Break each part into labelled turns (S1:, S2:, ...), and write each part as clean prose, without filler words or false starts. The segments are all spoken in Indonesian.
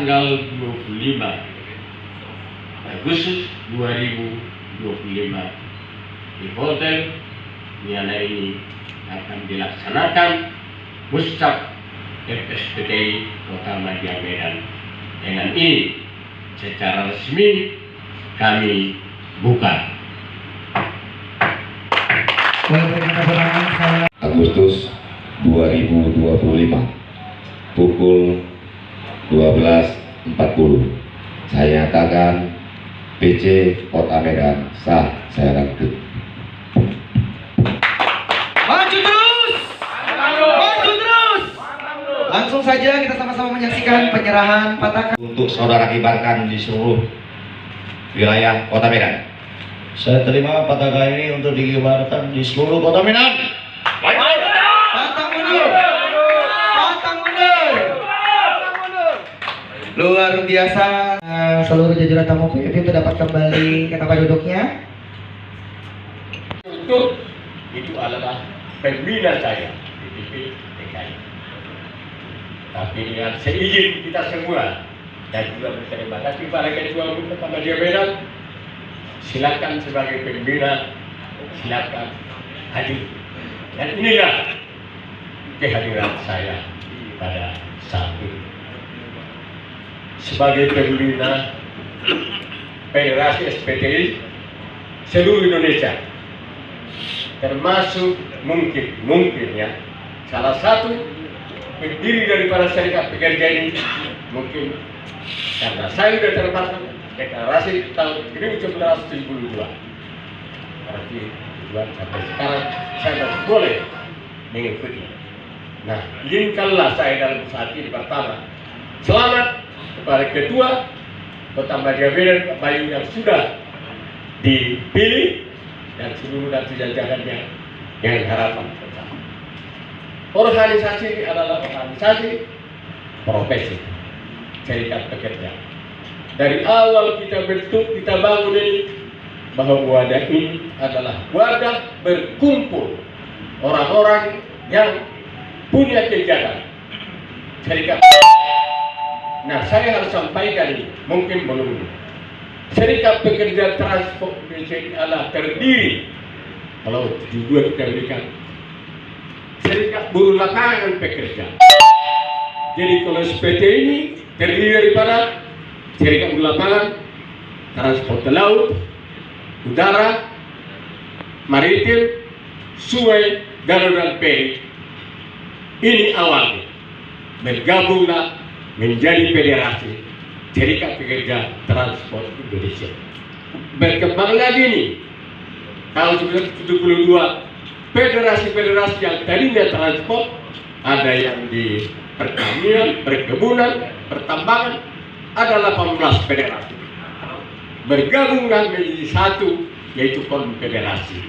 S1: tanggal 25 Agustus 2025 di Hotel Niana ini akan dilaksanakan Muscap FSPTI Kota Madya Medan. Dengan ini secara resmi kami buka.
S2: Agustus 2025 pukul 12.40 saya nyatakan PC Kota Medan sah. Saya lanjut.
S3: Maju terus, maju terus. Langsung saja kita sama-sama menyaksikan penyerahan patakan
S2: Untuk saudara kibarkan di seluruh wilayah Kota Medan.
S4: Saya terima patakan ini untuk dikibarkan di seluruh Kota Medan.
S3: Pantang mundur, pantang mundur. Luar biasa. Seluruh jajaran tamu VIP itu dapat kembali ke tempat duduknya.
S1: Untuk itu adalah pembina saya di TV DKI. Tapi dengan seizin kita semua dan juga berterima kasih pada Ketua Umum Kota Madya Medan, silakan sebagai pembina, silakan hadir. Dan inilah kehadiran saya pada saat ini. Sebagai pembina Federasi SPTI seluruh Indonesia, termasuk mungkin ya salah satu pendiri daripada serikat pekerja ini, mungkin karena saya sudah terpasang deklarasi tahun 1972, berarti tujuan sampai sekarang saya masih boleh mengikuti. Nah, izinkanlah saya dalam saat ini pertama selamat kepada Ketua Kota Madya Medan Pak Bayu yang sudah dipilih dan seluruh nanti jajarannya dengan harapan bersama. Organisasi ini adalah organisasi profesi serikat pekerja. Dari awal kita bentuk, kita bangun ini, bahwa wadah ini adalah wadah berkumpul orang-orang yang punya kegiatan serikat. Nah, saya harus sampaikan ini, mungkin belum. Serikat pekerja transport Indonesia ini adalah terdiri, kalau juga kita berikan, serikat buruh lapangan pekerja. Jadi kalau SPT ini terdiri daripada serikat buruh lapangan, transport laut, udara, maritim, sungai, darat dan peri. Ini awalnya bergabunglah menjadi federasi serikat pekerja transport Indonesia. Berkembang lagi nih tahun 1972 federasi-federasi yang tadinya transport, ada yang di pertanian, perkebunan, pertambangan, ada 18 federasi. Bergabunglah menjadi satu, yaitu konfederasi.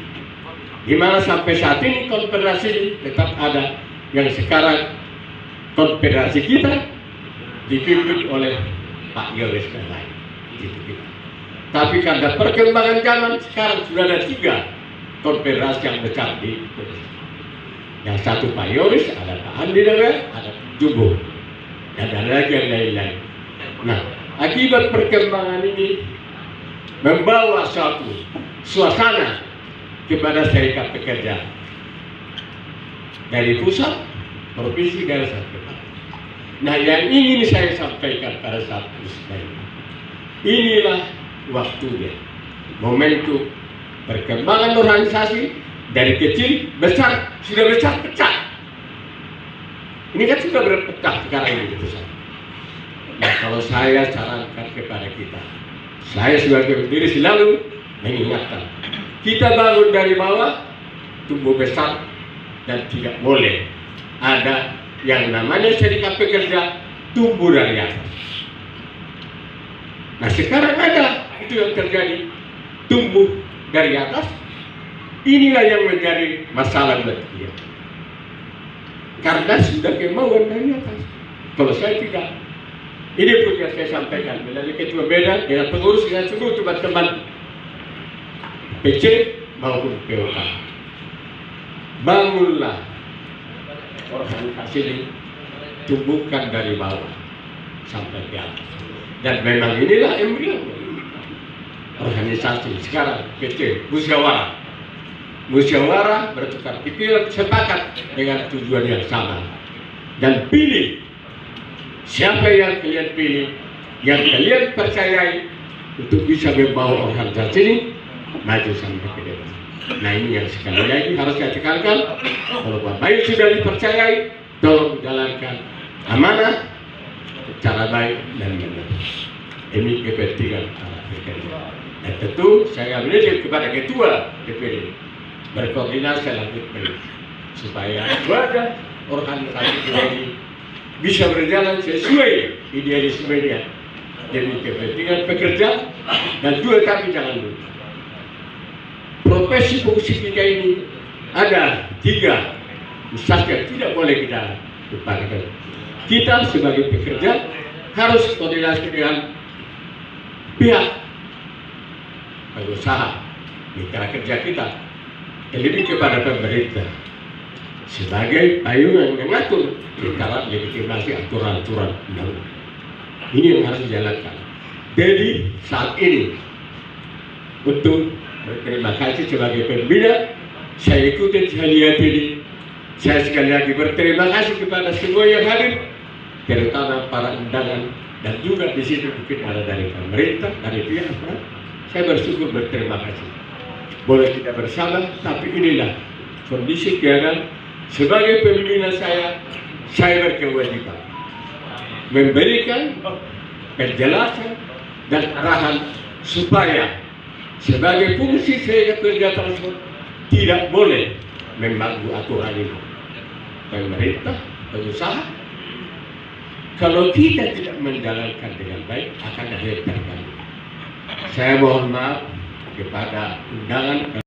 S1: Di mana sampai saat ini konfederasi ini tetap ada, yang sekarang konfederasi kita dipimpin oleh Pak Yoris dan lain. Tapi karena perkembangan zaman sekarang sudah ada 3 konfederasi yang besar di Indonesia. Yang satu Pak Yoris, ada Pak Andi Dewa, ada Jubo, dan ada lagi yang lain-lain. Nah, akibat perkembangan ini membawa suatu suasana kepada serikat pekerja dari pusat, provinsi, dan sampai. Nah, yang ingin saya sampaikan pada saat ini, inilah waktunya, momentum perkembangan organisasi dari kecil besar, sudah besar pecah. Ini kan sudah berpecah sekarang ini besar. Nah, kalau saya sarankan kepada kita, saya sebagai pendiri selalu mengingatkan, kita bangun dari bawah, tumbuh besar, dan tidak boleh ada yang namanya serikat pekerja tumbuh dari atas. Nah, sekarang ada itu yang terjadi, tumbuh dari atas. Inilah yang menjadi masalah buat dia, karena sudah kemauan dari atas. Kalau saya tidak, ini pun yang saya sampaikan melalui Ketua Medan dengan pengurus dengan seluruh teman-teman PC maupun POK. Bangunlah organisasi ini, tumbuhkan dari bawah. sampai ke atas. Dan memang inilah embrio organisasi sekarang PT Musyawarah. Musyawarah bertukar pikiran, sepakat dengan tujuan yang sama. Dan pilih siapa yang kalian pilih, yang kalian percayai untuk bisa membawa organisasi ini maju sampai ke depan. Nah ini yang sekali lagi harus saya tekankan, kalau Pak Bayu sudah dipercayai, tolong jalankan amanah secara baik dan benar. Ini kepentingan para pekerja. Dan tentu saya menitip kepada ketua DPD berkoordinasi lanjutkan supaya wadah organisasi ini bisa berjalan sesuai idealismenya demi kepentingan pekerja. Dan juga kami jangan lupa profesi musik kita ini ada 3 misalnya tidak boleh kita lupakan. Kita sebagai pekerja harus koordinasi dengan pihak pengusaha, mitra kerja kita, lebih kepada pemerintah sebagai payung yang mengatur dalam legitimasi aturan-aturan undang-undang. Ini yang harus dijalankan. Jadi saat ini untuk berterima kasih sebagai pembina, saya ikutin, saya lihat ini. Saya sekali lagi berterima kasih kepada semua yang hadir, terutama para undangan, dan juga di situ mungkin ada dari pemerintah, dari pihak aparat. Saya bersyukur, berterima kasih. Boleh tidak bersama, tapi inilah kondisi keadaan. Sebagai pembina saya berkewajiban memberikan penjelasan dan arahan supaya sebagai fungsi saya kerja transport tidak boleh mengganggu aturan ini. Pemerintah, pengusaha, kalau kita tidak menjalankan dengan baik akan ada yang terganggu. Saya mohon maaf kepada undangan